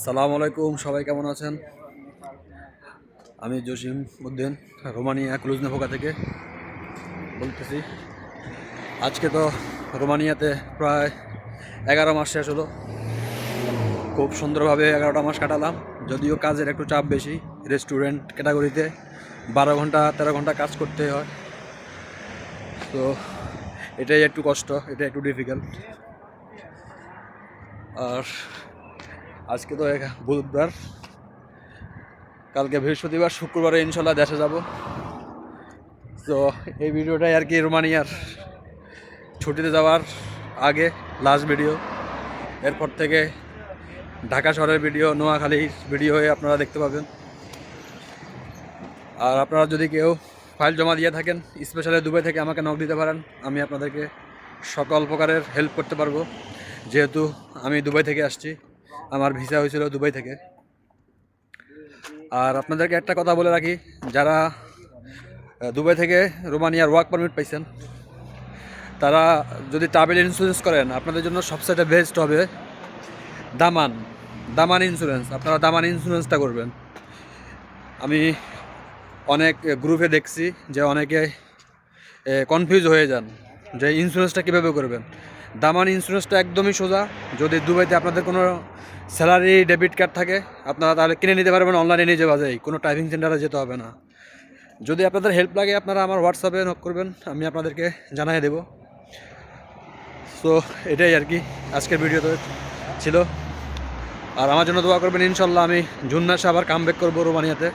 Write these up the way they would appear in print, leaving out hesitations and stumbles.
সালাম আলাইকুম, সবাই কেমন আছেন? আমি জসিম উদ্দিন রোমানিয়া ক্লুজনেভোকা থেকে বলতেছি। আজকে তো রোমানিয়াতে প্রায় 11 মাস শেষ হলো। খুব সুন্দরভাবে 11টা মাস কাটালাম। যদিও কাজের একটু চাপ বেশি, রেস্টুরেন্ট ক্যাটাগরিতে 12 ঘন্টা 13 ঘন্টা কাজ করতে হয়। তো এটাই একটু কষ্ট, এটা একটু ডিফিকাল্ট। আর আজকে তো বুধবার, কালকে বৃহস্পতিবার, শুক্রবারে ইনশাল্লাহ দেশে যাব। তো এই ভিডিওটাই আর কি রোমানিয়ার ছুটিতে যাওয়ার আগে লাস্ট ভিডিও। এরপর থেকে ঢাকা শহরের ভিডিও, নোয়াখালীর ভিডিও হয়ে আপনারা দেখতে পাবেন। আর আপনারা যদি কেউ ফাইল জমা দিয়ে থাকেন, স্পেশালি দুবাই থেকে, আমাকে নক দিতে পারেন। আমি আপনাদেরকে সকল প্রকারের হেল্প করতে পারবো, যেহেতু আমি দুবাই থেকে আসছি। আমার ভিসা হয়েছিল দুবাই থেকে। আর আপনাদেরকে একটা কথা বলে রাখি, যারা দুবাই থেকে রোমানিয়ার ওয়ার্ক পারমিট পাইছেন, তারা যদি ট্রাভেল ইন্স্যুরেন্স করেন, আপনাদের জন্য সবচেয়ে বেস্ট হবে দামান দামান ইন্স্যুরেন্স। আপনারা দামান ইন্স্যুরেন্সটা করবেন। আমি অনেক গ্রুপে দেখছি যে অনেকে কনফিউজ হয়ে যান যে ইন্স্যুরেন্সটা কীভাবে করবেন। দামান ইন্স্যুরেন্সটা একদমই সোজা। যদি দুবাইতে আপনাদের কোনো স্যালারি ডেবিট কার্ড থাকে, আপনারা তাহলে কিনে নিতে পারবেন অনলাইনে নিজে বাজেই, কোনো টাইপিং সেন্টারে যেতে হবে না। যদি আপনাদের হেল্প লাগে, আপনারা আমার হোয়াটসঅ্যাপে নক করবেন, আমি আপনাদেরকে জানিয়ে দেব। সো এটাই আর কি আজকের ভিডিওতে ছিল। আর আমার জন্য দোয়া করবেন। ইনশাল্লাহ আমি জুন মাসে আবার কামব্যাক করবো রোমানিয়াতে।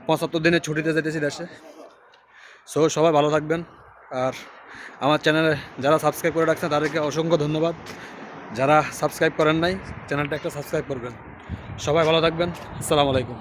75 দিনের ছুটিতে যেতেছি দেশে। সো সবাই ভালো থাকবেন। আর আমার চ্যানেলে যারা সাবস্ক্রাইব করে রাখছেন তাদেরকে অসংখ্য ধন্যবাদ। যারা সাবস্ক্রাইব করেন নাই, চ্যানেলটা একটা সাবস্ক্রাইব করবেন। সবাই ভালো থাকবেন। আসসালামু আলাইকুম।